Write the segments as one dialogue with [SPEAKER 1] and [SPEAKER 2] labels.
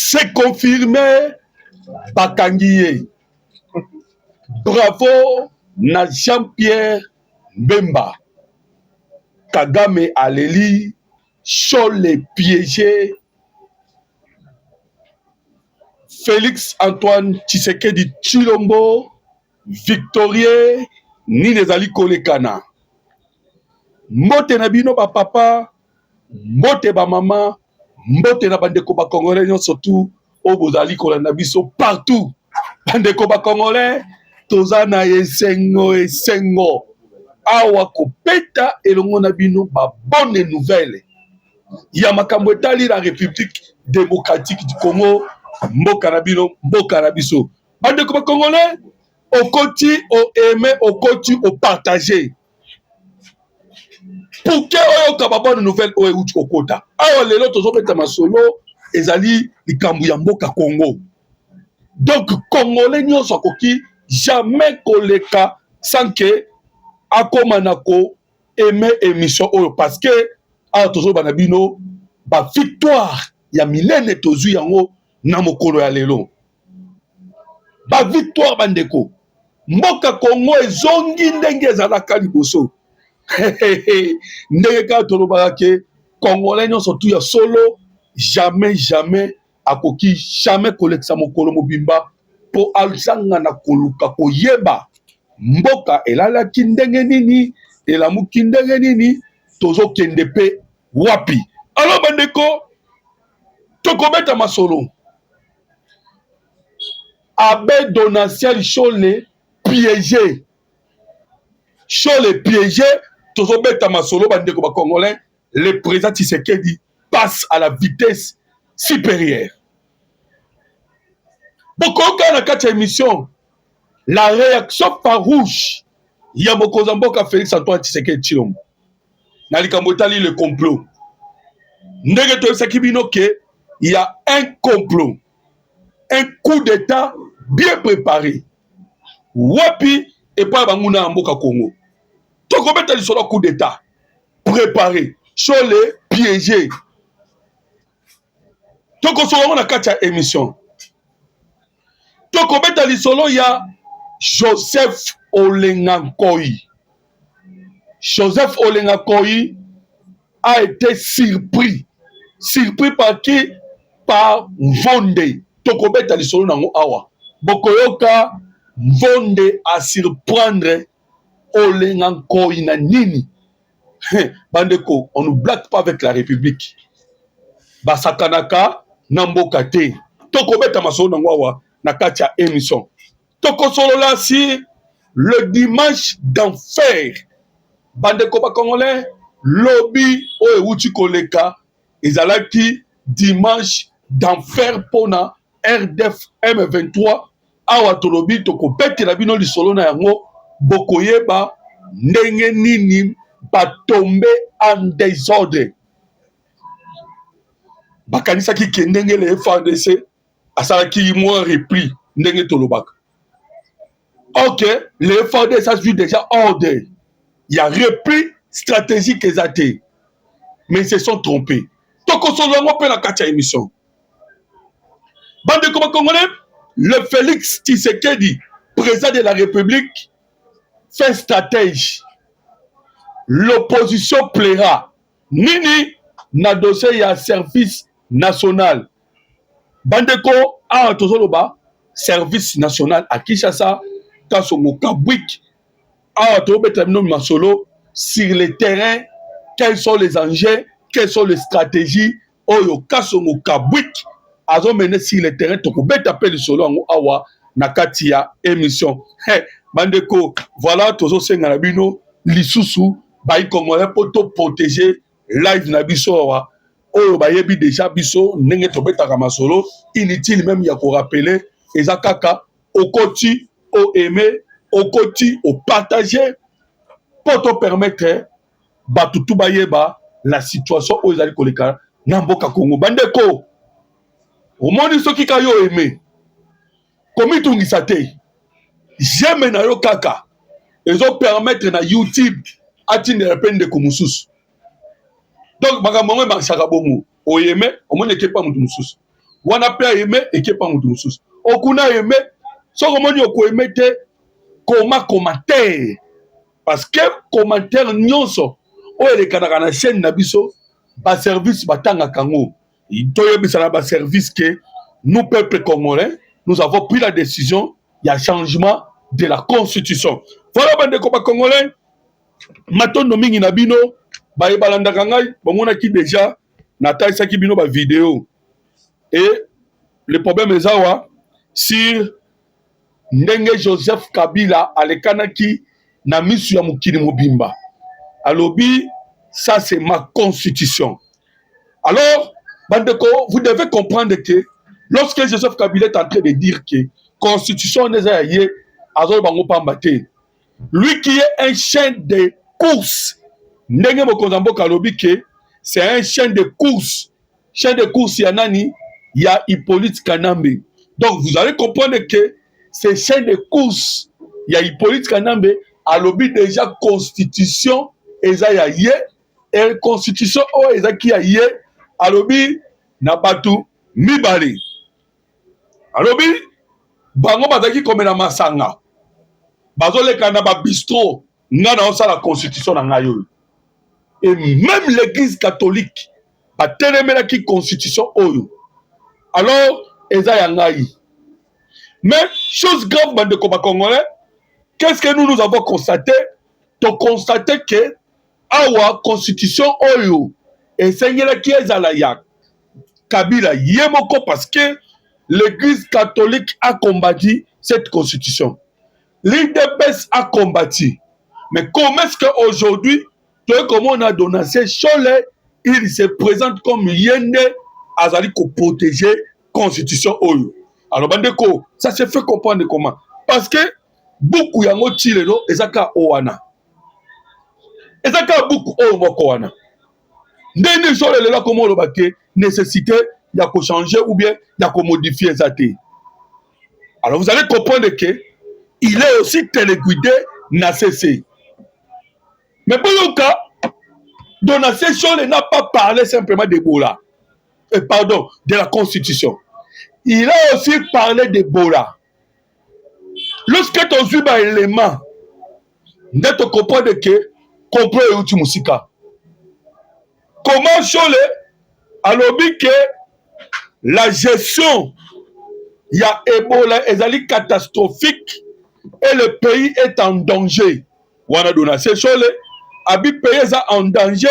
[SPEAKER 1] C'est confirmé, Bakangiye. Bravo, na Jean-Pierre Mbemba. Kagame Aleli, Chole piégé. Félix Antoine Tshisekedi Tshilombo, Victorien Ninezali Kolekana. Mbote na bino ba papa, mbote ba mama, mbote na bandeko ba congolais surtout au bozali kolanda biso partout. Bandeko ba congolais, toza na esengo. Awa kopeta elongo na bino ba bonne nouvelle. Ya makambo etali la République démocratique du Congo. Mboka na bino, mboka na biso. Bandeko ba congolais, au koti, au aimé, au koti, au partagé. Pour que oyo ka ba bonne nouvelle oyo uti kokota. Awa lelo tozo beta masolo ezali likambu ya mboka Congo. Donc congolais nyonso akoki jamais koleka sans que akoma nako aimer émission oyo parce que awa tozo bana bino ba victoire ya milene tozu yango na mokolo ya lelo. Ba victoire bandeko. Mboka Congo ezongi ndenge ezalaka liboso. Ndenge ka tolobaka ke congolais nyonso tu ya solo jamais akoki jamais kolekisa mokolo mobimba po alzanga na koluka koyeba mboka elalaki ndenge nini elamuki ndenge nini tozokende pe wapi. Alors bandeko tokobeta masolo Abbé Donatien Chole piégé. Chole piégé, tozobeta masolo bandeko ba congolais, le président Tshisekedi passe à la vitesse supérieure. Bokoka na kati émission, la réaction farouche ya mokonzi mboka Félix Antoine Tshisekedi Tshilombo. Na likambo etali le complot. Ndenge toyebisaki bino ke il y a un complot, un coup d'état bien préparé. Wapi et pas banguna ya mboka Congo. Tokobeta lisolo coup d'état préparé, Chole piégé. Tokosolo na kati ya émission. Tokobeta lisolo ya Joseph Olengankoi. Joseph Olengankoi a été surpris. Surpris par qui? Par Mvonde. Tokobeta lisolo nango awa. Bokoyoka Mvonde a surprendre Olengankoi na nini. Bandeko, on ne blague pas avec la République. Basakanaka namboka te. Tokobeta masolo nango awa na kati ya émission. Tokosolola si le dimanche d'enfer. Bandeko ba congolais lobby o ewuti koleka ezalaki dimanche d'enfer pona RDF M23 awa tolobi tokobetela bino lisolo na yango bokoyeba ndenge nini batombe en désordre. Bakanisaki ke ndenge le FARDC asalaki moins repris ndenge tolobaka. Ok, le FARDC a vu déjà ordre. Il y a repris stratégique exaté. Mais ils se sont trompés. Tokosolomo pe na kati ya émission. Bande comme congolais, le Félix Tshisekedi, président de la République, fait stratège. L'opposition plaira. Nini na dossier ya service national. Bandeko a tozoloba service national à Kinshasa, Kasomo Kabwik. A tozobeta bino masolo sur le terrain, quels sont les enjeux, quelles sont les stratégies. Oyo Kasomo Kabwik azo mené sur le terrain tokobeta pe le solo ngo awa na kati ya émission. Bandeko, voilà tozo senga na bino lisusu bayi congolais poto protéger live na biso awa. Oyo bayebi déjà biso ndenge tobetaka masolo inutile même ya ko rappeler eza kaka okoti o aimer okoti o partager pour te permettre batutu bayeba la situation oyo ezali koleka na mboka Congo. Bandeko omoni soki ka yo aimer komitungisa te j'aime na yo kaka ezo permettre na YouTube atindela pe ndeko mosusu. Donc makambo ngo marchaka bongo oyeme omoni ke pa mutu mosusu wana pe aimé ekepa mutu mosusu okuna aimé soko moni oko aimé te koma commentaire parce que commentaire nyonso oyo elekanaka na chaîne na biso baservice batangaka ngo toyebisana baservice ke nous peuple congolais nous avons pris la décision il y a changement de la constitution voilà bandeko bakongolais matondo mingi na bino bayebalandaka ngai bamonaki déjà natalisaki bino bavideo et le problème eza awa sur ndenge Joseph Kabila alekanaki na misu ya mokili mobimba alobi ça c'est ma constitution. Alors bandeko vous devez comprendre que lorsque Joseph Kabila est en train de dire que constitution neza ye azo bango pamba te lui qui est un chien de course ndenge mokonzi mboka alobi que c'est un chien de course ya nani ya Hippolyte Kanambe. Donc vous allez comprendre que c'est chien de course ya Hippolyte Kanambe alobi déjà constitution eza ya ye et constitution o eza ki ya ye alobi na batu mibale alobi bango bazaki komela masanga bazoleka na babistro nga na osala constitution na ngai oyo et même l'église catholique batelemelaki constitution oyo alors eza ya ngai. Mais chose grave bandeko bakongolais, qu'est-ce que nous avons constaté? To constater que awa constitution oyo esengelaki ezala ya Kabila yemoko parce que l'église catholique a combattu cette constitution. L'IDPS a combattu. Mais comment est-ce qu'aujourd'hui, comme on a donné ces choses, il se présente comme yende azali ko protéger constitution oyo. Alors bandeko, ça se fait comprendre comment? Parce que beaucoup yango tilelo ezaka owana. Ezaka beaucoup o moko wana. Ndenge jole lela comment lobake nécessité ya ko changer ou bien ya ko modifier ezate. Alors vous allez comprendre que il est aussi téléguidé na CC. Mais pour le cas, Donatien Chole n'a pas parlé simplement d'Ebola. Pardon, de la Constitution. Il a aussi parlé d'Ebola. Lorsque tu as vu un élément, tu comprends que complot est outil musika. Comment Chole a lobby que la gestion il y a Ebola est catastrophique et le pays est en danger. Wana Donatien Chole abi pays est en danger,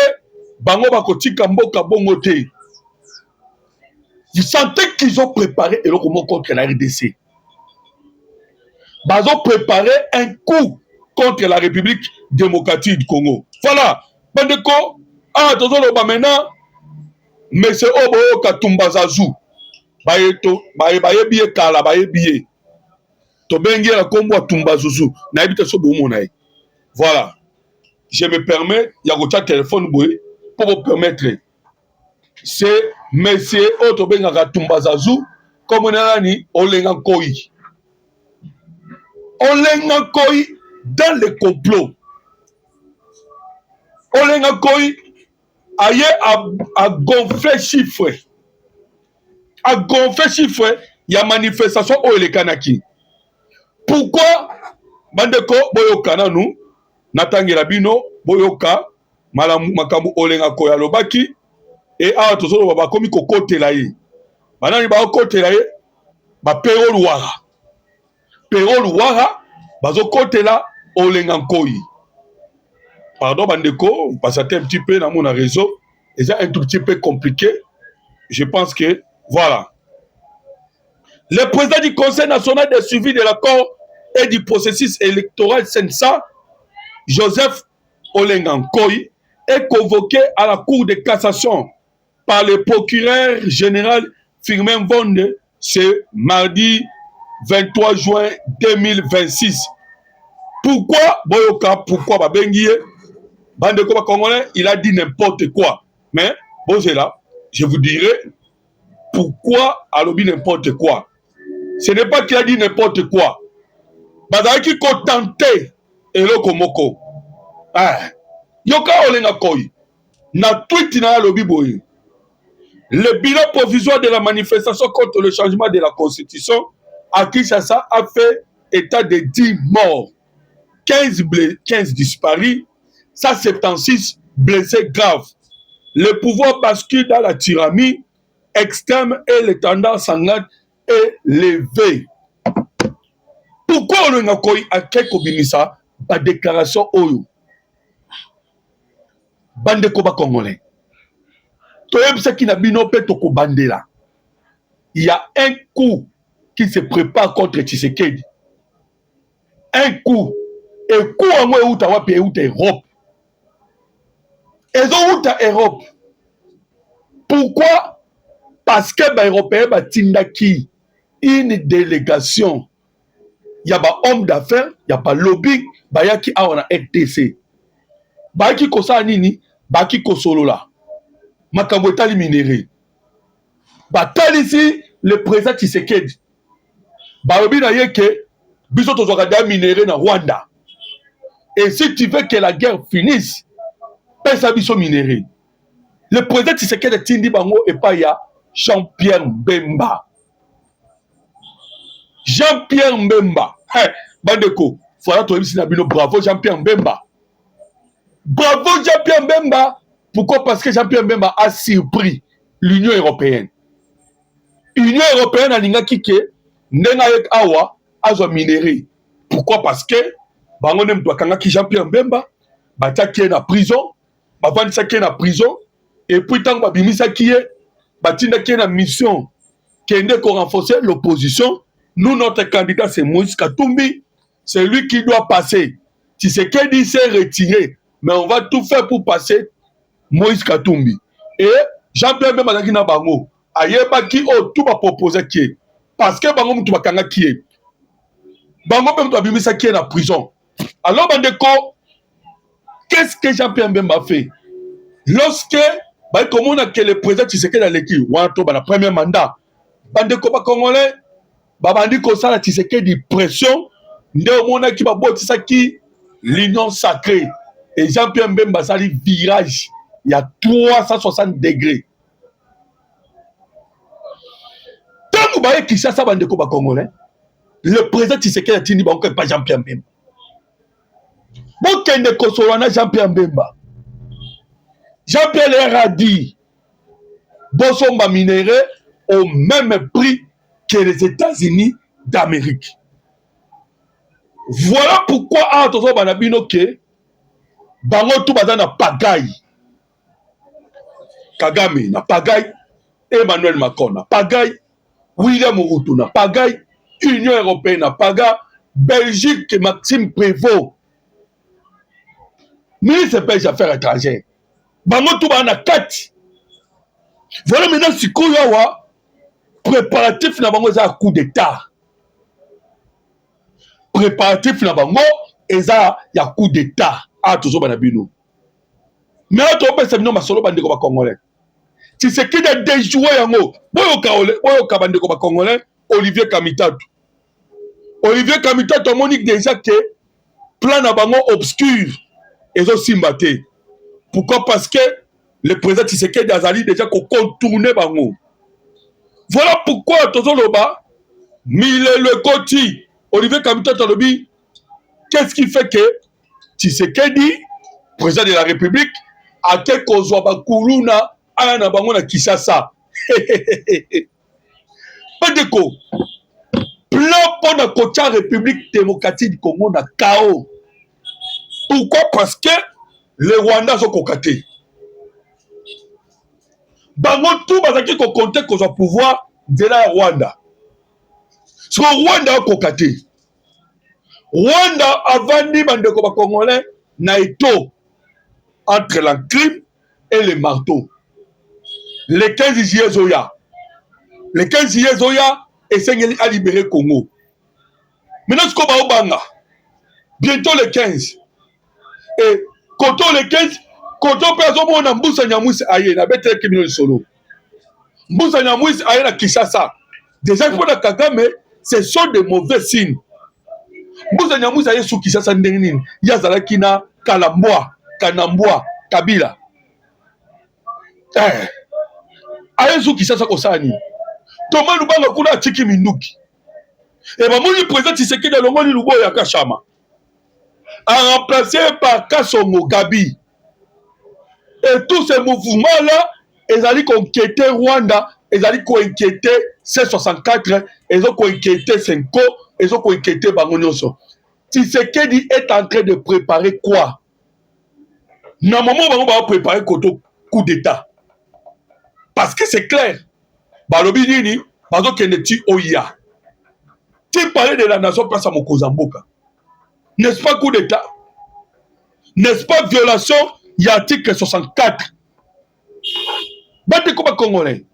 [SPEAKER 1] bango bakotika mboka bongo te. Vous sentez qu'ils ont préparé et contre la RDC. Ils ont préparé un coup contre la République démocratique du Congo. Voilà. Bandeko, maintenant, M. Obo Katumba Zazou, baye kala baye biye. To bengi la kombo Tumba Zazou. Na ebite so bomo na. Voilà. Je me permets, il y a un téléphone pour vous permettre. C'est monsieur Otobenga Tumba Zazou, comme on a dit, Olenga Koi. Olenga Koi dans le complot. Olenga Koi aille à gonfler chiffres. À gonfler chiffres, il y a manifestation au Elekanaki. Pourquoi Bandeko Boyokana nous, Natangela Bino, Boyoka, Makambu Olenga Koi Alobaki, et à tout ça, va comme côté là. Maintenant, il va côté là, va Pero Louara. Pero Louara, va côté là, Olenga Koi. Pardon, Bandeko, vous passez un petit peu dans mon réseau, et c'est un tout petit peu compliqué. Je pense que, voilà. Le président du Conseil national de suivi de l'accord et du processus électoral Sensa, Joseph Olenga Koi, est convoqué à la Cour de cassation par le procureur général Firmin Vonde ce mardi 23 juin 2026. Pourquoi Boyoka, pourquoi Babengie Bandeko Congolais, il a dit n'importe quoi. Mais, bon, c'est là, je vous dirai pourquoi Alobi n'importe quoi. Ce n'est pas qu'il a dit n'importe quoi. Bazaki contenté Eloko Moko. Ah, Yoka Olenga Koi. Na tweet na Alobi Boy. Le bilan provisoire de la manifestation contre le changement de la Constitution à Kinshasa a fait état de 10 morts, 15 disparus, 176 blessés graves. Le pouvoir bascule dans la tyrannie extrême et les tendances sanglantes élevées. Pourquoi on a eu une déclaration Oyo? Bande Koba Congolais. Il y a un coup qui se prépare contre Tshisekedi. Un coup. Et coup en moi où tu pays où tu Europe. Et où tu Europe. Pourquoi? Parce que les Européens tindaki une délégation. Il y a pas homme d'affaires, il y a pas lobby, il y a qui a RTC. Il y a qui kosa nini, il y a qui kosolola. Makambo etali minéré. Batali ici le président Tshisekedi. Barobi na yeke biso tozwaka da minéré na Rwanda. Et si tu veux que la guerre finisse, pesa biso minéré. Le président Tshisekedi tindi bango et pas ya Jean-Pierre Mbemba. Jean-Pierre Mbemba. Hey, bandeko, voilà toi ici na bino bravo Jean-Pierre Mbemba. Bravo Jean-Pierre Mbemba. Pourquoi? Parce que Jean-Pierre Mbemba a surpris l'Union européenne. L'Union européenne a l'ingaki ke ndenga yek awa azwa minéré. Pourquoi? Parce que bango nem twakanga ki Jean-Pierre Mbemba bataki na prison, bavandisa ki na prison et puis tant babimisa ki batinda ki na mission kende ko renforcer l'opposition. Nous notre candidat c'est Moïse Katumbi, c'est lui qui doit passer. Tshisekedi s'est retiré, mais on va tout faire pour passer Moïse Katumbi. Et Jean-Pierre Mbemba zaki na bango ayeba ki o tout va proposer qui parce que bango mutu bakanga qui bango pe mutu abimisa qui na prison. Alors bandeko, qu'est-ce que Jean-Pierre Mbemba fait lorsque comme on a que le président Tshisekedi a l'équipe wanto ba la premier mandat bandeko ba congolais babandi ko sala Tshisekedi pression nde omona ki ba botisa ki l'union sacrée et Jean-Pierre Mbemba sali virage. Il y a 360 degrés. Tant que vous voyez qui ça va de Congolais, le président Tshisekedi a dit que pas Jean-Pierre Mbemba. Bon, qu'il ne consolana Jean-Pierre Mbemba. Jean-Pierre leur a dit, Bossomba minéré au même prix que les États-Unis d'Amérique. Voilà pourquoi, attention, Banabino, que Bango tout bazana pagaille. Kagame na pagaille, Emmanuel Macron na pagaille, William Ruto na pagaille, Union européenne na pagaille, Belgique Maxime Prévost, ministre des Affaires étrangères. Bango tout na 4. Voilà maintenant si Koyawa préparatif na bango za coup d'état. Préparatif na bango eza ya coup d'état. Ah toujours banabino. Mais on peut se nommer masolo bandeko ba congolais. Si c'est qui a déjoué yango, boyoka bandeko ba congolais, Olivier Kamitatu. Olivier Kamitatu monique déjà que plan na bango obscur et aussi mbaté. Pourquoi? Parce que le président Tshisekedi azali déjà ko contourner bango. Voilà pourquoi tozo loba Mille le Koti, Olivier Kamitatu lobi, qu'est-ce qui fait que Tshisekedi, président de la République, a quelque chose à Kuluna, à na bango na Kinshasa. Bandeko, plan pour la Côte République démocratique du Congo na chaos. Pourquoi? Parce que les Rwandais sont cocatés. Bango tout bazaki ko compter qu'on soit pouvoir de la Rwanda. Ce Rwanda a cocaté. Rwanda a vendu bandeko ba congolais na eto entre la crime et le marteau. Le 15 juillet Zoya. Le 15 juillet Zoya et Sengeli a libéré Congo. Maintenant ce qu'on va au Banga. Bientôt le 15. Et quand on le 15, quand on peut avoir un Mboussa Nyamousse aïe, na bête qui nous solo. Mboussa Nyamousse aïe na Kinshasa. Déjà pour la Kagame, ce sont de mauvais signes. Mboussa Nyamousse aïe sous Kinshasa ndengini. Yazala kina Kalambwa, Kanambwa, Kabila. ayezu kisasa kosani Thomas Lubanga kuna atiki minduki et bamoni président Tshisekedi alongoli Luboya ya Kashama a remplacé par Kasongo Gabi et tous ces mouvements là ils allaient conquêter Rwanda, ils allaient conquêter C64, ils ont conquêté Senko, ils ont conquêté Bangonyoso. Tshisekedi est en train de préparer quoi? Normalement, on va préparer coup d'État. Parce que c'est clair. Balobi nini, bazo keneti oya. Tu parlais de la nation place à Mokozamboka. N'est-ce pas coup d'État? N'est-ce pas violation? Il y a article 64. Bate comme Congolais.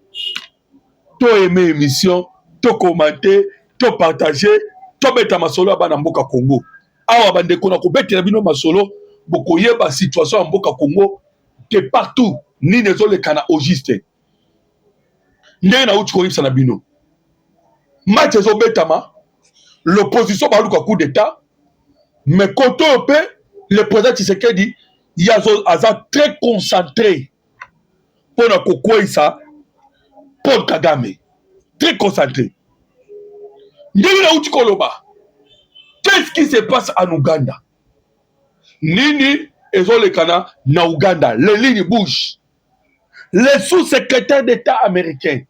[SPEAKER 1] To aimer émission, to commenter, to partager, to mettre masolo à Banamboka Congo. Awa bande kona ko bete bino masolo, boko yeba situation à Mboka Congo que partout ni nezo le kana au juste. Ndé na uchi ko yipsa na bino. Match zo betama, l'opposition ba luka coup d'état, mais koto pe le président Tshisekedi il y a très concentré pour na kokoisa Paul Kagame. Très concentré. Qu'est-ce qui se passe en Ouganda? Nini ezolekana na Ouganda. Les lignes bougent. Les sous-secrétaires d'État américains.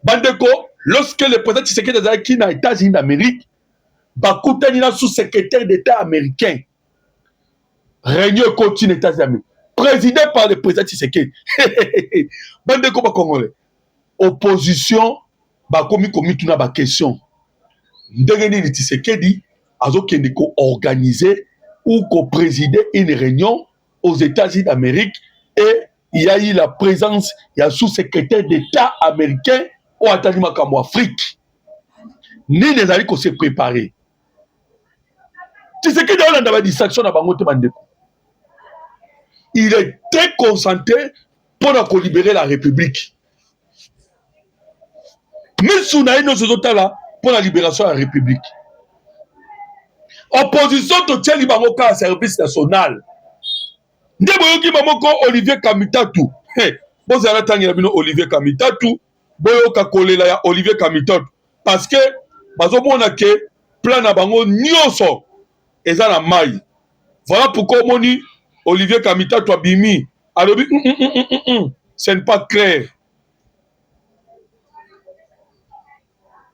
[SPEAKER 1] Bandeko, lorsque le président Tshisekedi est qui dans les États-Unis d'Amérique, Bakutani na sous-secrétaire d'État américain. Réunion continue aux États-Unis. Présidé par le président Tshisekedi. Bandeko ba Congolais. Opposition bakomi tuna ba question ndenge nini Tshisekedi azokende ko organiser ou ko présider une réunion aux États-Unis d'Amérique et il y a eu la présence il y a sous-secrétaire d'État américain au atali makambo Afrique nini ezali ko se préparer Tshisekedi a ba distraction na bango te bandeko. Il est très concentré pour libérer la République. Mais sous là pour la libération de la République. Opposition to tcheli bangoka à service national. Ndeboyoki bamoko Olivier Kamitatu. Bon ala tangi bino Olivier Kamitatu, boyoka kolela ya Olivier Kamitatu parce que bazomona ke plan na bango nyonso eza na mai. Voilà pourquoi moni Olivier Kamitatu abimi alobi ce n'est pas clair.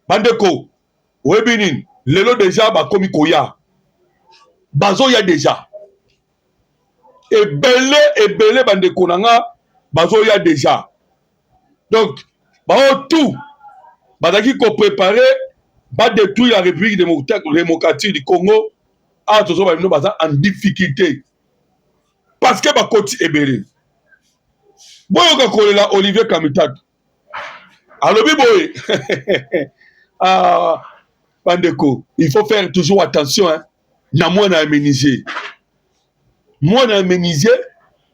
[SPEAKER 1] Bandeko, webinin, lelo déjà bakomi koya. Bazo ya déjà. Ebele bandeko nanga, bazo ya déjà. Donc, bao tout, badaki ko préparer, ba détruire la République démocratique du Congo, a tozo ba baza en difficulté. Parce que bakoti ebele. Boyo ka kolela Olivier Kamitatu. Alobi boye. Ah, Bandeko, il faut faire toujours attention, hein. Na moi na aménisé. Moi na aménisé,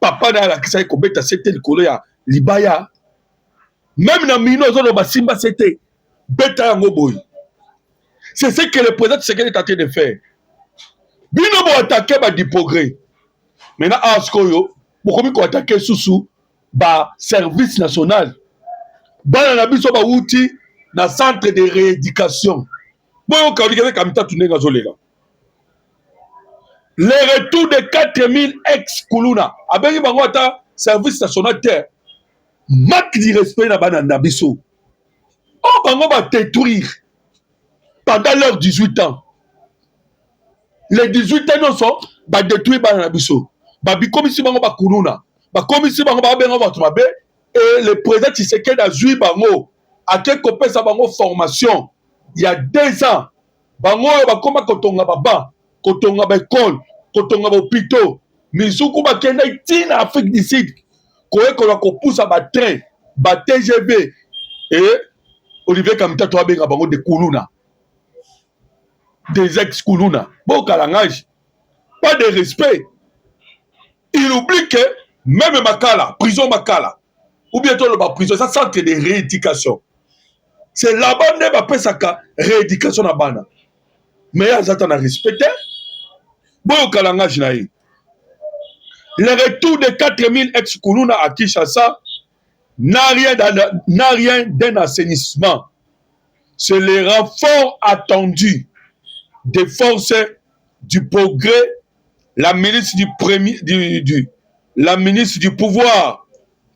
[SPEAKER 1] papa na la kisa ko beta c'était le kolo ya libaya. Même na mino zo ba simba c'était beta yango boy. C'est ce que le président Tshisekedi est en train de faire. Bino bo attaquer ba diprogrès. Maintenant askoyo, bokomi ko attaquer susu ba service national. Bana na biso ba outil na centre de rééducation. Boyo kaolikele kamita tunenga zolega. Le retour de 4000 ex-Kuluna. Abengi bango ata service national terre. Manque de respect na bana na biso. Oh bango va détruire pendant leurs 18 ans. Les 18 ans non sont va détruire bana na biso. Ba bikomisi bango ba Kuluna. Ba komisi bango ba benga ba tumabe et le président Tshisekedi a joué bango. À quel copain ça bango formation il y a 2 ans bango bakoma kotonga baba kotonga ba école kotonga ba hôpitaux misuku bakenda itina Afrique du Sud koyekola kopousa ba train ba TGV et Olivier Kamitatu abenga bango de Kuluna des ex Kuluna bon kalangage pas de respect. Il oublie que même Makala prison Makala ou bientôt le prison ça centre de rééducation. C'est là-bas ne va pas sa rééducation à bana. Mais ils attendent à respecter. Bon, kalangage naï. Le retour de 4000 ex-Kuluna à Kinshasa, n'a rien d'un assainissement. C'est le renfort attendu des forces du progrès, la ministre la ministre du pouvoir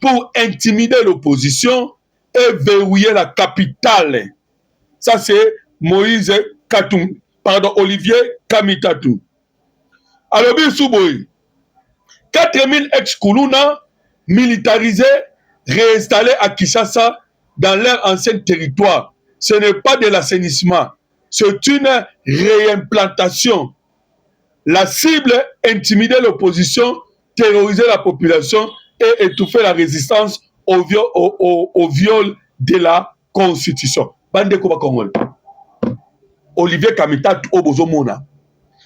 [SPEAKER 1] pour intimider l'opposition et verrouiller la capitale. Ça, c'est Moïse Katum, pardon, Olivier Kamitatou. Alors, bien Souboui, 4000 ex-Koulouna militarisés réinstallés à Kinshasa dans leur ancien territoire. Ce n'est pas de l'assainissement, c'est une réimplantation. La cible, intimider l'opposition, terroriser la population et étouffer la résistance au viol de la Constitution. Bandeko Bakongol. Olivier Kamitatou Obozomona.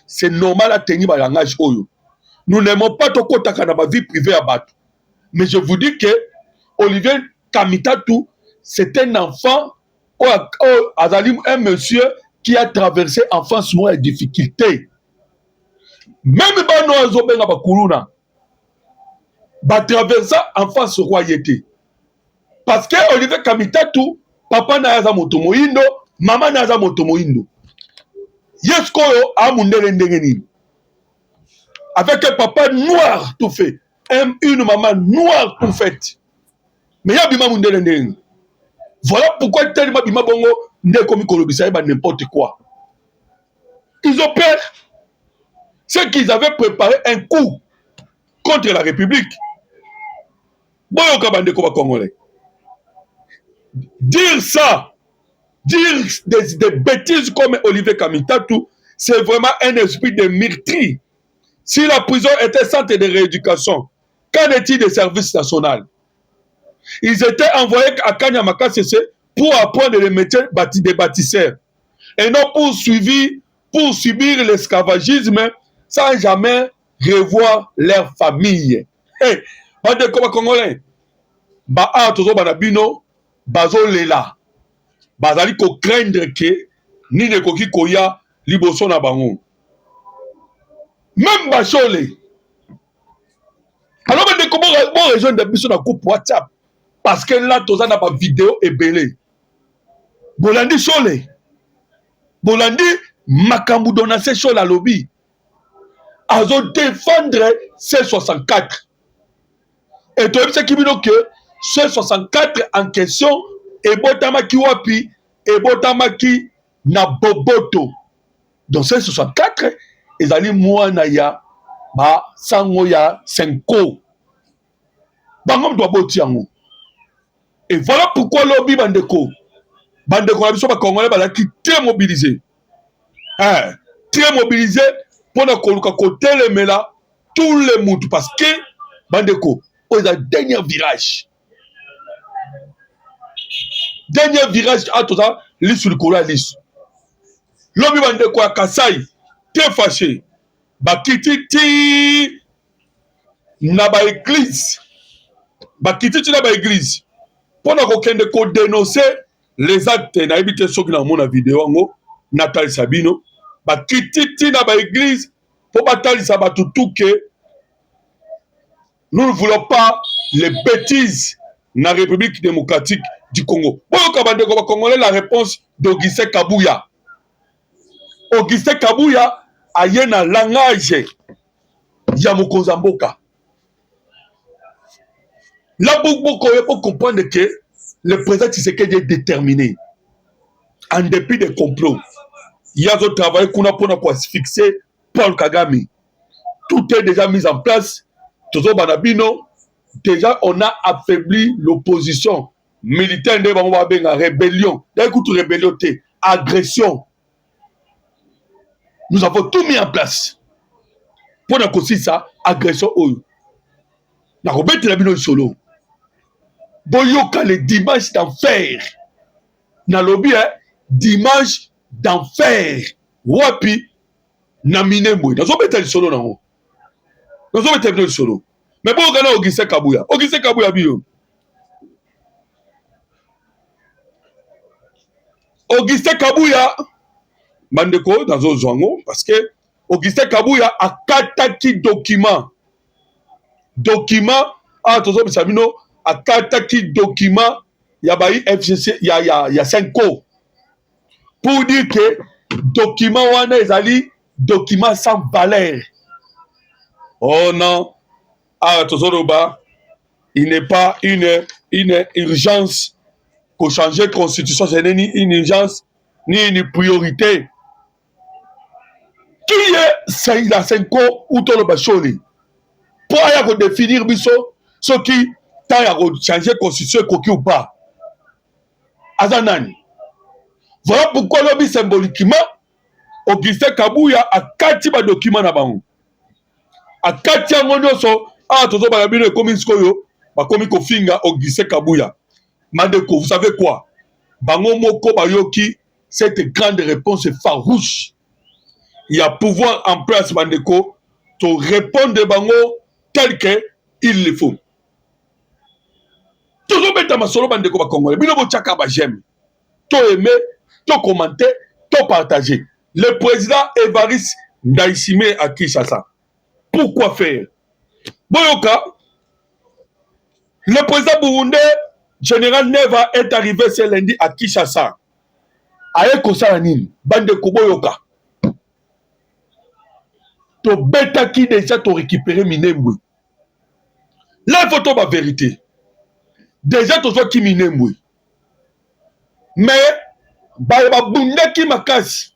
[SPEAKER 1] C'est normal à tenir le langage Oyo. Nous n'aimons pas trop kotaka na ma vie privée à battre. Mais je vous dis que Olivier Kamitatou, c'est un enfant, un monsieur qui a traversé enfance moins de difficultés. Même si nous avons Bakuluna, va traverser enfance royauté. Parce que Olivier Kamitatou, papa n'a pas moto moindo, maman n'a pas moto moindo. Yes koyo a mundele ndengeni. Avec un papa noir tout fait, une maman noire tout faite. Mais il y a bima mundele ndengeni. Voilà pourquoi tellement bima bongo ndé komi kolobisa ba n'importe quoi. Ils ont peur. C'est qu'ils avaient préparé un coup contre la République. Boyoka bandeko ba Congolais. Dire ça, dire des bêtises comme Olivier Kamitatou, c'est vraiment un esprit de myrterie. Si la prison était centre de rééducation, qu'en est-il des services nationaux? Ils étaient envoyés à Kanyamaka CC pour apprendre le métier des bâtisseurs et non pour subir l'esclavagisme sans jamais revoir leur famille. Hey, bandeko ba Congolais, ba a tozo banabino bazo lela. Bazali ko craindre que ni ne koki koya liboso na bango. Même Bachole. Alors bandeko bon rejoindre biso na groupe WhatsApp parce que là toza na ba vidéo ebele. Bolandi Chole. Bolandi makambu donase Chole à lobby. Azo défendre C64. Et toi, c'est qui dit que C64 en question, et botamaki wapi, et botamaki na boboto. Donc C64, ils allaient moi na ya, ba sango ya senko. Bangom doit boti yango. Et voilà pourquoi lobby bandeko. Bandeko na biso ba Congolais ba qui très mobilisé. Hein, très mobilisé pour na koluka côté les mela tous les moutou parce que bandeko au dernier virage. Dernier virage à tout ça, lis sur le courant lis. L'homme bandeko à Kassai, très fâché. Bakititi na ba église. Bakititi na ba église. Pendant qu'on de dénoncer les actes na habité ceux qui na mon vidéo ngo Nathalie Sabino. Bakititi na ba église pour batailler ça ba tout que nous ne voulons pas les bêtises dans la République démocratique du Congo. La réponse d'Augustin Kabouya. Augustin Kabouya a un langage Yamukozamboka. Là, il faut comprendre que le président Tshisekedi est déterminé. En dépit des complots, il y a un travail qu'on a pour fixer Paul Kagame. Tout est déjà mis en place. Déjà, on a affaibli l'opposition militaire de rébellion. Écoute, rébellion, agression. Nous avons tout mis en place. Pour nous aussi ça, agression. Nous avons mis la solo. Boyoka le dimanche d'enfer. Dans le lobby, dimanche d'enfer. Wapi, na minemwe. Nous avons mis le solo. Nous avons mis le solo. Mais bon, on a Augustin Kabouya. Augustin Kabouya, bio. Augustin Kabouya, Mandeko, dans un zongo, parce que Augustin Kabouya a kataki document. Document, ah, Tozo Bissamino, akataki document ya ba FCC ya 5 pour dire que document wana ezali document sans valeur. Oh non, ah tozoloba, il n'est pas une urgence pour changer constitution, ce n'est ni une urgence ni une priorité. Qui est la 5 ou toloba choli pour aller définir biso ce qui t'a changer constitution koki ou pas. Azanani. Voilà pourquoi lobby symboliquement Augustin Kabuya a kati ba document na bango. A kati yango nyonso ah tozo ba bino komi skoyo ba komi kofinga Augustin Kabuya. Mandeko, vous savez quoi? Bango moko bayoki cette grande réponse farouche. Il y a pouvoir en place Mandeko to répondre bango tel que il le faut. Tozo beta masolo Mandeko ba Congolais. Bino bo tchaka ba j'aime. To aimer, to commenter, to partager. Le président Évariste Ndayishimiye à Kinshasa. Pourquoi faire? Boyoka, le président burundais, général Neva, est arrivé ce lundi à Kinshasa. Aye Kosalanine, bande Koboyoka. To bêta qui déjà to récupéré Minembwe. La photo ma vérité. Déjà to soit qui Minembwe. Mais, ba bunda qui makasi.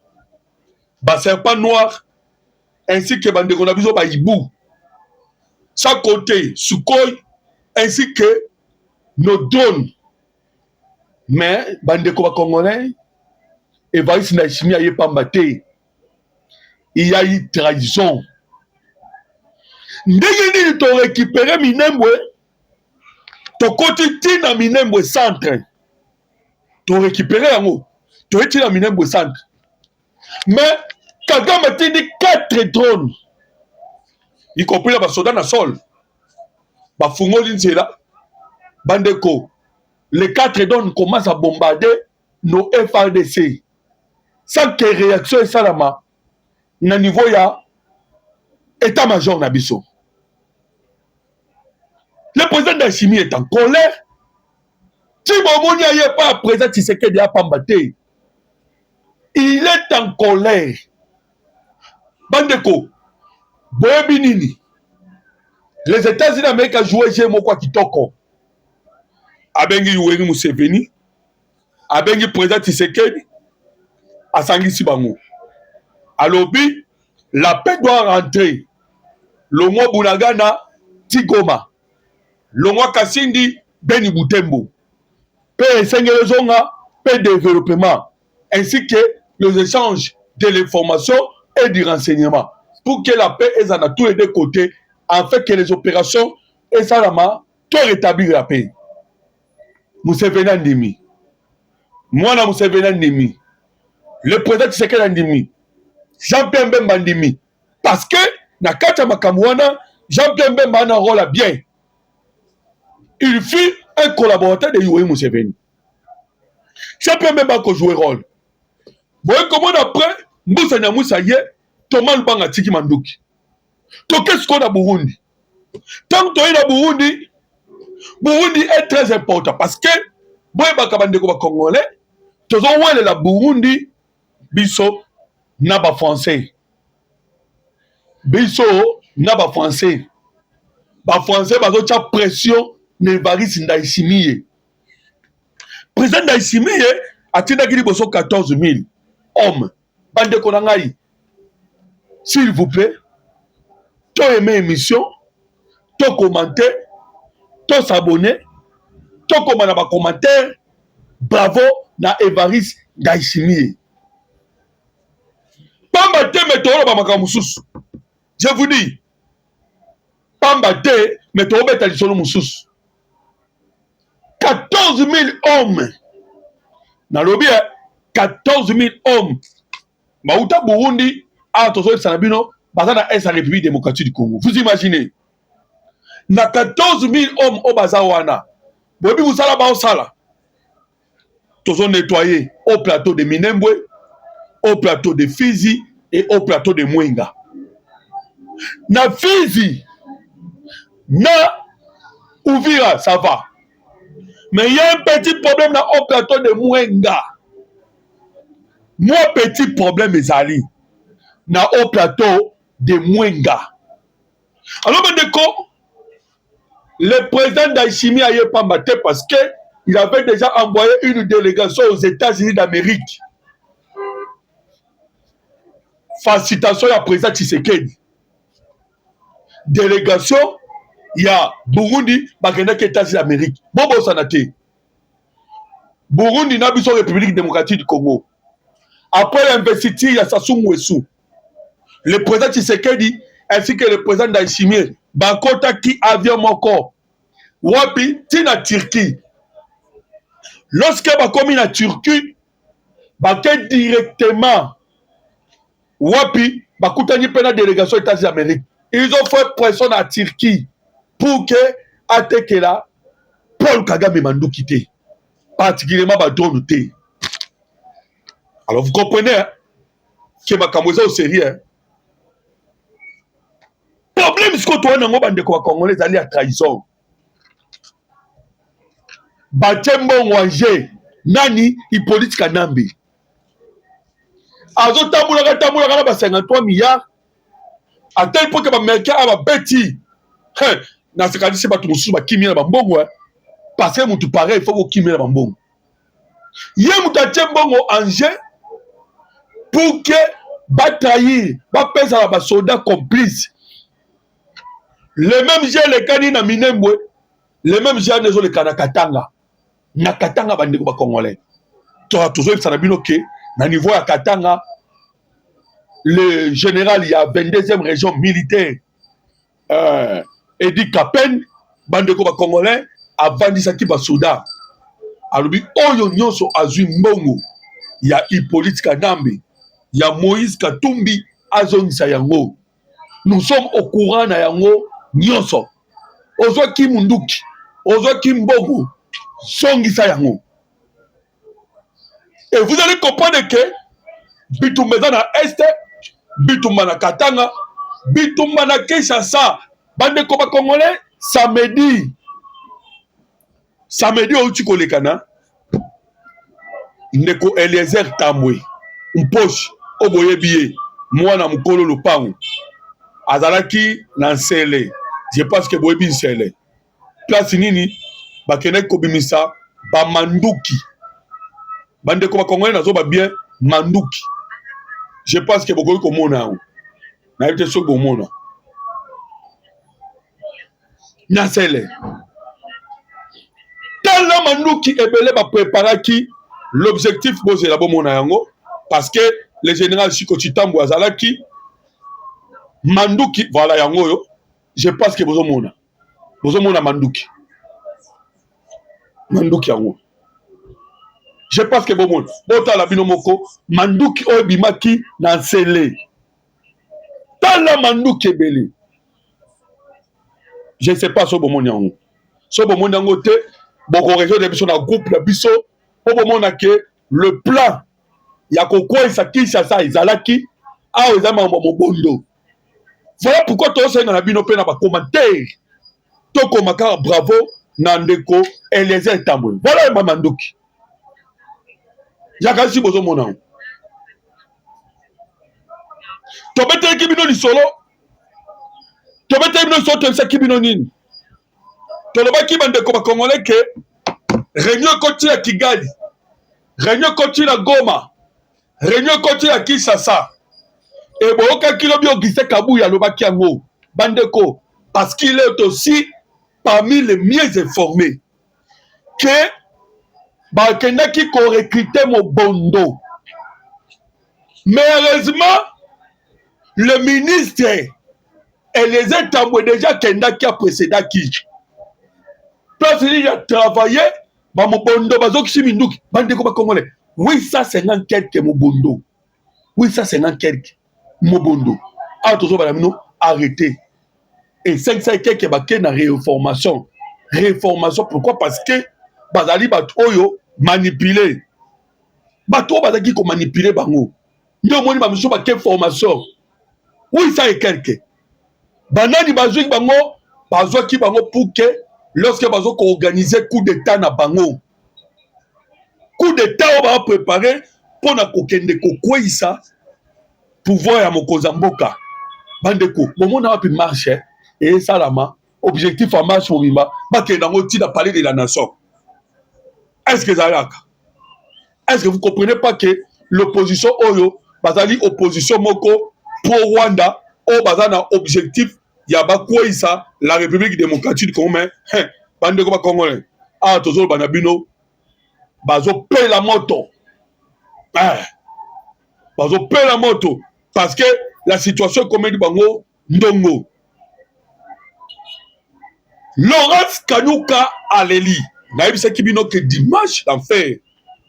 [SPEAKER 1] Ba serpent noir ainsi que bande konabiso ba hibou. Chaque côté, Sukhoi ainsi que nos drones. Mais bande koba congolais Évariste Ndayishimiye aye pambate. Il y a eu trahison. Ndenge nini to récupérer Minembwe to côté tina Minembwe centre. To récupérer yango. To tina Minembwe centre. Mais Kagame a dit 4 drones, y compris les soldats na sol. Bafungoli nzela. Bandeko, les 4 drones commencent à bombarder nos FRDC. Sans que réaction et salama, na niveau ya état-major na biso. Le président Ndayishimiye est en colère. Si Bomoni n'est pas présent, Tshisekedi a pambaté. Il est en colère. Bandeko, boyebi nini? Les États-Unis d'Amérique ont joué chez Mokwa Kitoko. Abengi Yoweri Museveni, abengi président Tshisekedi, asangisi bango. Alobi, la paix doit rentrer. Longwa Bunagana, Tigoma. Longwa Kasindi, Beni Butembo. Paix Sengelezonga, paix développement, ainsi que les échanges de l'information et du renseignement pour que la paix est à tous les 2 côtés, afin que les opérations et salama tout rétablir la paix. Museveni Ndimi. Moi, Museveni Ndimi. Le président Tshisekedi Ndimi. Jean-Pierre Mbemba Ndimi. Parce que, na kata makamwana, Jean-Pierre Mbemba a un rôle bien. Il fut un collaborateur de Yoweri Museveni. Jean-Pierre Mbemba a joué rôle. Vous voyez comment après, Moussa Nyamoussaye, Thomas Lubanga Tiki Manduki. Donc qu'est-ce qu'on a Burundi? Tant que tu es Burundi, Burundi est très important parce que, vous voyez, les Congolais, tu as la Burundi, Bisso, Naba français. Bisso, Naba français. Ba français, ils ont pression, Évariste Ndayishimiye. Président Ndayishimiye a tiré 14 000 hommes. Bande Konangaï. S'il vous plaît, tu aimé l'émission, tu commenté, tu s'abonné, tu commenté dans commentaire. Bravo na Évariste Ndayishimiye. Pambate météo ba makamususu. Je vous dis, Pambate météo beta lisolo mususu. 14 000 hommes. Na lobby 14 000 hommes. Mauta Burundi a tozo Sanabino, bazana est la République démocratique du Congo. Vous imaginez? Na 14 000 hommes au Bazawana. Bobi Moussala Baosala. Tozo nettoyer au plateau de Minembwe, au plateau de Fizi et au plateau de Mwenga. Na Fizi, na Uvira, ça va. Mais il y a un petit problème dans le plateau de Mwenga. Moi, petit problème, mes amis, dans le plateau de Mwenga. Alors, le président d'Aïchimi a eu pas maté parce qu'il avait déjà envoyé une délégation aux États-Unis d'Amérique. Facilitation à président Tshisekedi. Délégation, il y a Burundi, Bakenak, États-Unis d'Amérique. Bobo Sanate. Burundi n'a pas République démocratique du Congo. Après l'investiture, il y a Sassou Nguesso. Le président Tshisekedi ainsi que le président d'Aïchimi, Bakota qui avion moko. Wapi, tina Turquie. Lorsque Bakomi na Turquie, Baké directement. Wapi, Bakutani pena délégation États-Unis d'Amérique. Ils ont fait pression à Turquie pour que Atekela, Paul Kagame Mandou quitte. Particulièrement Badron te. Alors vous comprenez hein, que Makamouza au sérieux. Hein. Problème c'est que toi n'as pas de Congolais allés à trahison. Batembo Wangé, Nani, Hippolyte Kanambe. Azo tamboula ba 53 milliards. À tel point que l'Américain a bêti. Dans ce cas-là, c'est pas tout le monde qui m'a dit parce que tout pareil, il faut qu'il m'a dit. Il y a un bon enjeu pour que bataille, pèse à la soldats complices. Le même j'ai les canines à Minembwe, le même j'ai les autres Kanakatanga. Nakatanga bandeko ba Congolais. Tu as toujours eu ça na niveau à Katanga. Le général, il y a 22e région militaire. Edi Kapen, bandeko ba Congolais, avant Disaki Basouda. Alubi oyo nyonso azui mbongo. Il y a Hippolyte Kanambe, il y a Moïse Katumbi, azongisa yango. Nous sommes au courant na yango nyonso. Ozo ki munduki, ozo ki mbongo, songisa yango. Et vous allez comprendre que Bitumba na Est, Bitumba na Katanga, Bitumba na Kinshasa, bande ko ba Congolais, samedi au Tchikolekana, Ndeko Eliezer Tambwe, Mpoche, Oboyebiye, Mwana Mukolo Lupangu, Azalaki Nansele, je pense que Boyebi Nsele. Place nini, Bakene Kobimisa, Bamanduki. Bande ko ba Congolais nazo ba bien Manduki. Je pense que Bokoyi Komona. Na évité ce Bomona. Nansele. Tellement Manduki ebele ba préparaki l'objectif posé la Bomona yango parce que le général Chiko Chitambo Azalaki Manduki voilà yango yo. Je pense que Bozomona. Bozomona Manduki. Manduki yango. Je pense que bon bota la binomoko Manduki Obimaki Nansele. Tala Manduki ebele. Je ne sais pas so bomoni yango. So bomoni yango te boko région de biso na groupe la biso po bomona que le plan ya kokwa isakisha sa izalaki a ezama mobondo. Voilà pourquoi toi c'est na bino pe na ba commentaire. To komaka bravo na ndeko Eliezer Tambwe. Voilà Manduki. Yakasi bozo mona. Tobete kibino ni solo. Tobete kibino solo to kibino nini. Toloba kibande ko ba Congolais que réunion continue à Kigali. Réunion continue à Goma. Réunion continue à Kinshasa. Et boka kilobi Auguste Kabuya lobaki yango. Bandeko parce qu'il est aussi parmi les mieux informés que Bakendaki ko recruter Mobondo. Mais heureusement, le ministre Eliezer Tambwe déjà Kendaki a précédé qui. Parce qu'il a travaillé, Mobondo, Bazoki Minduki, Bandeko Congolais. 850 quelques Mobondo. 850 quelques Mobondo. Ah, tout ça, arrêtez. Et 500 quelques baké na réformation. Réformation, pourquoi? Parce que Bazali Batoyo manipulé. Bato Bazaki ko manipulé bango. Ndio moni ba miso baké formation. Oui, ça est quelque. Banani bazouki bango, bazouki bango pour que lorsque bazo organiser coup d'état na bango. Coup d'état on va préparer pour na kokende kokwisa pouvoir ya mokozamboka. Bandeko, moment na wapi marche et salama objectif en marche mobimba bakenda ngo tina parler de la nation. Est-ce que Zalaka? Est-ce que vous ne comprenez pas que l'opposition Oyo, bazali opposition moko pro Rwanda, o bazana objectif yaba kwisa la République démocratique du Congo, mais bande ko ba Congolais. Ah tozo banabino bazo paye la moto. Bazo paye la moto parce que la situation comme du bango ndongo. Laurence Kanyuka Aleli, naibisa kibino que dimanche d'enfer.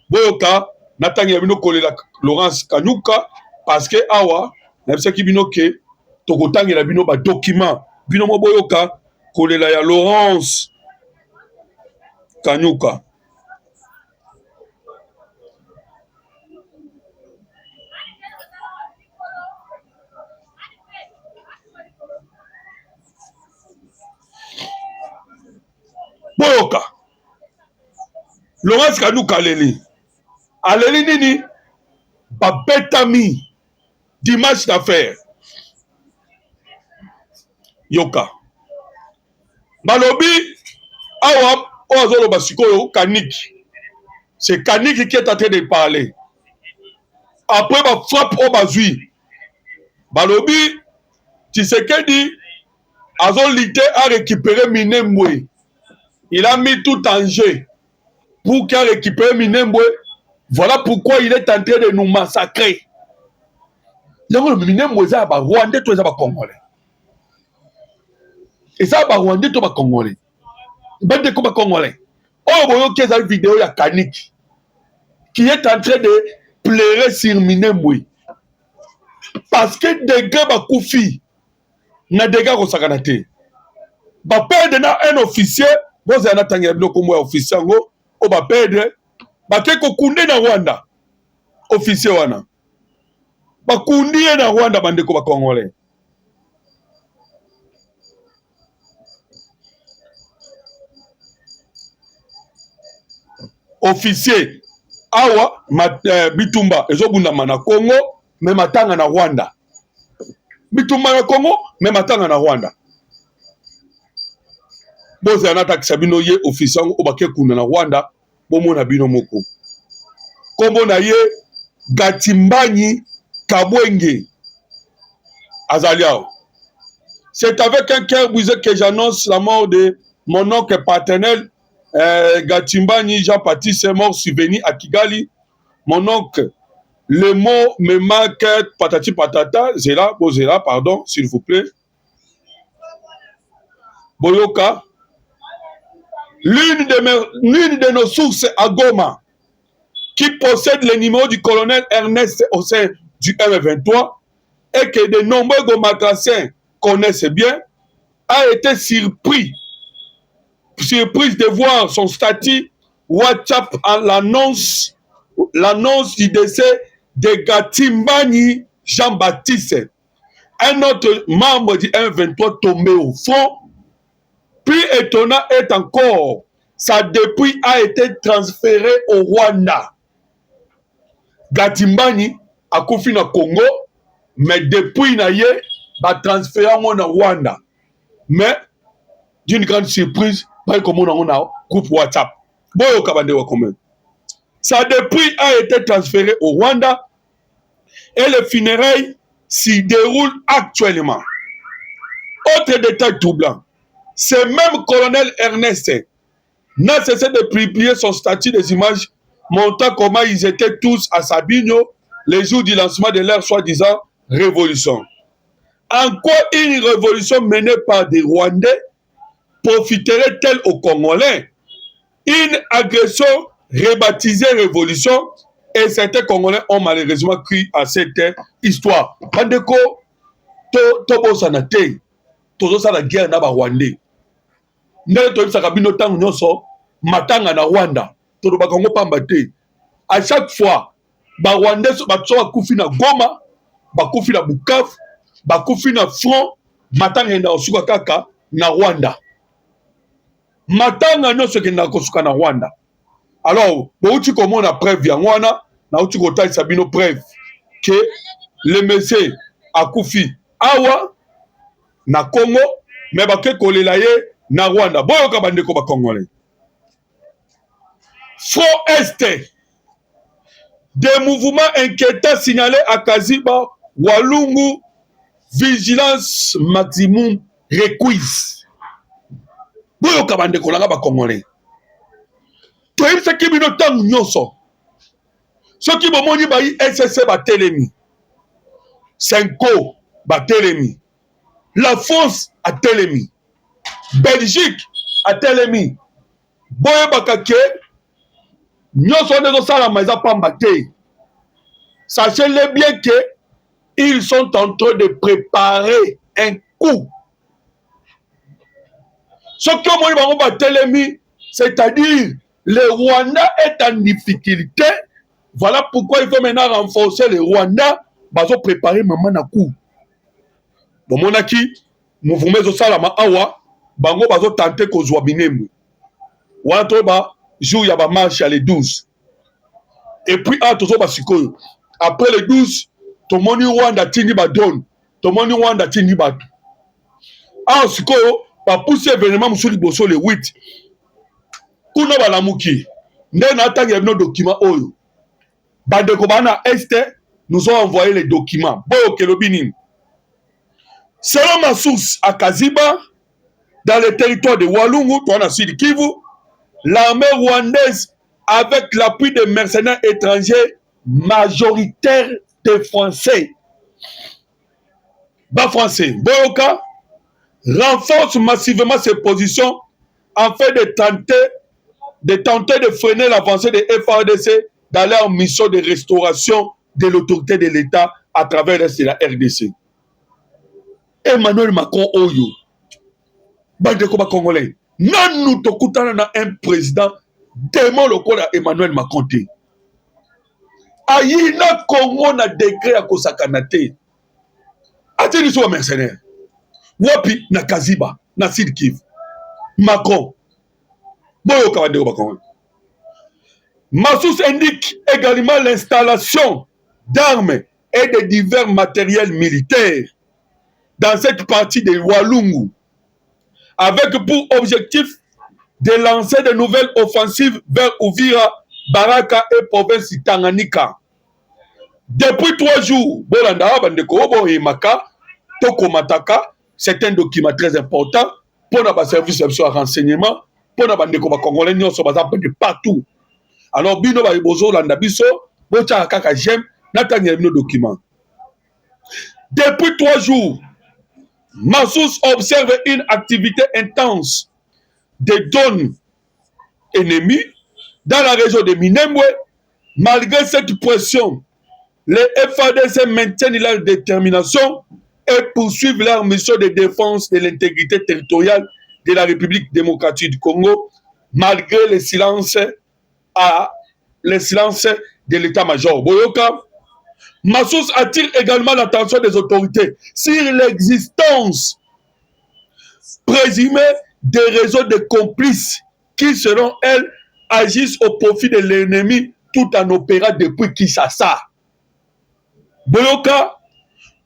[SPEAKER 1] Boyoka natangi bino kolela Laurence Kanyuka parce que awa naibisa kibino que tokotangi la bino ba document bino mo boyoka kolela ya Laurence Kanyuka. Boyoka Laurence Kanyuka Aleli nini babetami dimanche d'affaires yoka balobi awa ozolo basikoyo Kaniki, c'est Kaniki qui est en train de parler après ba frappe au bazui balobi Tshisekedi azolité à récupérer Minembwe. Il a mis tout en jeu pour qu'il récupère Minembwe. Voilà pourquoi il est en train de nous massacrer. Minembwe ça ba Rwandais tout ça ba Congolais. Et ça ba Rwandais tout ba Congolais. Bande ko ba Congolais. Oh boyo qui est vidéo ya Kaniki qui est en train de pleurer sur Minembwe. Parce que des gars ba koufi na des gars ko sakanate. Ba perdre na un officier, vous en attendez beaucoup moins officier ngo o ba perdre ba ke ko kunde na Rwanda. Officier wana. Ba kundi na Rwanda bande ko ba Congolais. Officier awa bitumba ezobunda na Congo mais matanga na Rwanda. Bitumba na Congo mais matanga na Rwanda. Boze anata sabino ye officier o ba ke kunda na Rwanda bomona bino moko. Kombo na ye Gatimbanyi Kabwenge Azaliao. C'est avec un cœur brisé que j'annonce la mort de mon oncle paternel Gatimbanyi Jean-Baptiste est mort survenu à Kigali. Mon oncle, le mot me manque patati patata. Zéla, Bozela, pardon, s'il vous plaît. Boyoka. L'une de nos sources à Goma, qui possède le numéro du colonel Ernest au sein du M23 et que de nombreux Gomatraciens connaissent bien, a été surprise de voir son statut WhatsApp en l'annonce du décès de Gatimbanyi Jean-Baptiste, un autre membre du M23 tombé au front. Plus étonnant est encore, sa dépouille a été transférée au Rwanda. Gatimbanyi a koufi na Congo, mais depuis na ye, ba transféré au Rwanda. Mais d'une grande surprise, comme on a groupe WhatsApp. Sa dépouille a été transférée au Rwanda et les funérailles s'y déroulent actuellement. Autre détail troublant, ce même colonel Ernest n'a cessé de publier son statut des images montrant comment ils étaient tous à Sabinyo les jours du lancement de leur soi-disant révolution. En quoi une révolution menée par des Rwandais profiterait-elle aux Congolais? Une agression rebaptisée révolution et certains Congolais ont malheureusement cru à cette histoire. Bandeko, tobo sanate, tozo sa la guerre na ba Rwandais. Ndele to bisa kabino tangu nyoso matanga na Rwanda. Todo ba Congo pambate. À chaque fois, ba Rwandais ba tsoa kufi na Goma, ba kufi na Bukavu, ba kufi na front, matanga na osuka kaka na Rwanda. matanga nyonso ekendaka kosuka na Rwanda. Alors bouti komona preuve ya wana na uti kotalisa bino preuve que le monsieur akufi awa na Congo mais bake kolela ye na Rwanda. Boyoka bandeko ba Congolais. Front Est, des mouvements inquiétants signalés à Kaziba, Walungu, vigilance maximum requise. Boyoka bandeko langa ba Congolais. Toyebisa ki bino tangu nyonso. Soki bomoni bayi SSC ba telemi. Senko ba telemi. La France a telemi. Belgique a telemi. Boyebaka ke nyonso ndezo sala maiza pamba te. Sachez-le bien que ils sont en train de préparer un coup. Soki omoni bango ba telemi, c'est-à-dire le Rwanda est en difficulté. Voilà pourquoi il faut maintenant renforcer le Rwanda. Bazo préparer maman na coup. Bomonaki mouvement zo sala ma awa bango bazo tenter kozwa binemwe. Wana to ba jour ya ba marche ya le 12. Et puis tozo ba sikoyo. Après le 12, tomoni Rwanda tindi ba drone, tomoni Rwanda tindi ba. Sikoyo ba pousser événement musuli boso le 8. Kuna balamuki. Nde na tangi bino document oyo. Bandeko bana este nous ont envoyé les documents. Boyo kelobini. Selon ma source à Kaziba, dans le territoire de Walungu, toi Sud Kivu, l'armée rwandaise, avec l'appui des mercenaires étrangers, majoritaires des Français, bas français, Boyoka, renforce massivement ses positions afin de tenter de freiner l'avancée des FARDC dans leur mission de restauration de l'autorité de l'État à travers la RDC. Emmanuel Macron Oyo, bandeko ba Congolais, non nous tokutana na un président démon lokola Emmanuel Macron te. Ayina Congo na décret ya kosakana te. Ateli so mercenaire. Wapi na Kaziba, na Sud Kivu. Macron. Boyoka bandeko ba Congolais. Ma source indique également l'installation d'armes et de divers matériels militaires dans cette partie de Walungu, avec pour objectif de lancer de nouvelles offensives vers Uvira, Baraka et province Tanganyika. Depuis 3 jours, c'est un document très important pour nos services de renseignement, pour nos Congolais de partout. Alors, bino ba bozo landa biso, bocha kaka jem, natanya nos documents. Depuis 3 jours, ma source observe une activité intense de zones ennemies dans la région de Minembwe. Malgré cette pression, les FARDC maintiennent leur détermination et poursuivent leur mission de défense de l'intégrité territoriale de la République démocratique du Congo, malgré le silence de l'état-major. Boyoka, ma source attire également l'attention des autorités sur l'existence présumée des réseaux de complices qui, selon elle, agissent au profit de l'ennemi tout en opérant depuis Kinshasa. Boyoka,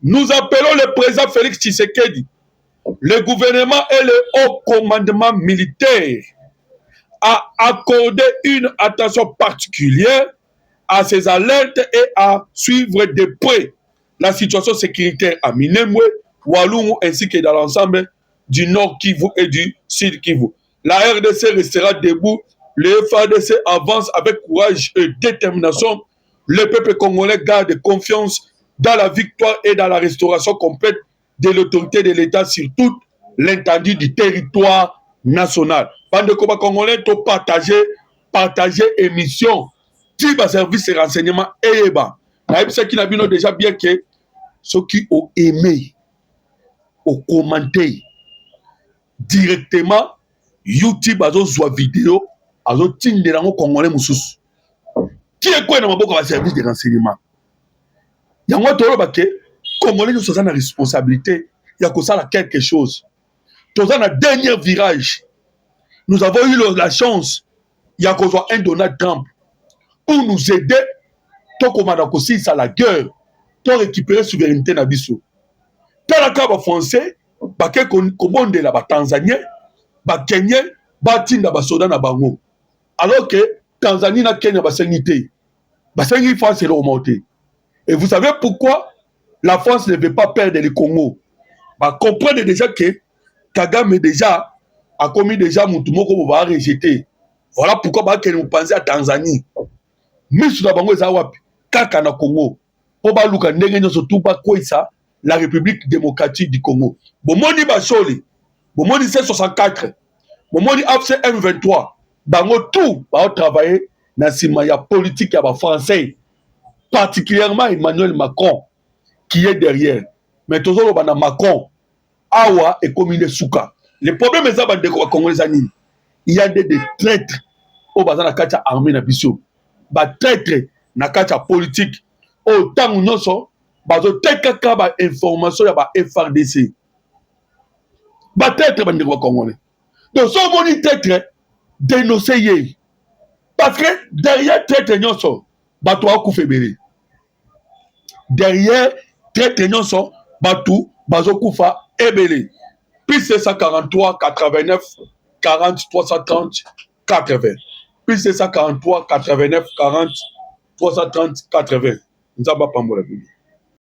[SPEAKER 1] nous appelons le président Félix Tshisekedi, le gouvernement et le haut commandement militaire à accorder une attention particulière à ces alertes et à suivre de près la situation sécuritaire à Minembwe, Walungu ainsi que dans l'ensemble du Nord Kivu et du Sud Kivu. La RDC restera debout, le FARDC avance avec courage et détermination. Le peuple congolais garde confiance dans la victoire et dans la restauration complète de l'autorité de l'État sur toute l'étendue du territoire national. Bande de Congolais, to partager émission. Qui va service de renseignement et bah. Ce qui n'a déjà bien que ceux qui ont aimé, ont commenté directement YouTube a une vidéo, a une de Congolais moussous. Qui est quoi dans ma boîte de service de renseignement? Il y a un autre Congolais nous sommes en responsabilité. Il y a que ça quelque chose. Tous en dernier virage. nous avons eu la chance, il y a qu'on soit un Donald Trump pour nous aider, tant qu'on a aussi ça la guerre, pour récupérer la souveraineté na biso. Tant la carte français, bah que commande la Tanzanien, bah Kenyan, bah tinda bah soda na bango. Alors que Tanzanie na Kenya bah sénité, bah sénité France est remonté. Et vous savez pourquoi la France ne veut pas perdre le Congo? Bah comprenez déjà que Kagame déjà a commis déjà Moutoumoko va rejeter. Voilà pourquoi bah que nous pensons à Tanzanie. Mais sur la bango eza wapi kaka na Congo. Po ba luka ndenge nyoso tout ba koisa la République démocratique du Congo. Bomoni Bacholi, bomoni C64, bomoni AFC M23, bango tout ba travailler na sima ya politique ya ba français, particulièrement Emmanuel Macron qui est derrière. Mais toujours le Macron awa et comme il est souka. Le problème est ça ba de Congolais nini. Il y a des traîtres au bazana kacha armée na biso. Ba traître na kacha politique autant nyonso bazo tekaka ba information ya ba FRDC ba traître ba ndeko congolais. Donc so moni traître dénoncer ye parce que derrière traître nyonso bato akufebele, derrière traître nyonso bato bazo kufa ebele. Puis c'est 143 89 40 330 80. Puis c'est 143 89 40 330 80. Nous avons pas pour la vie.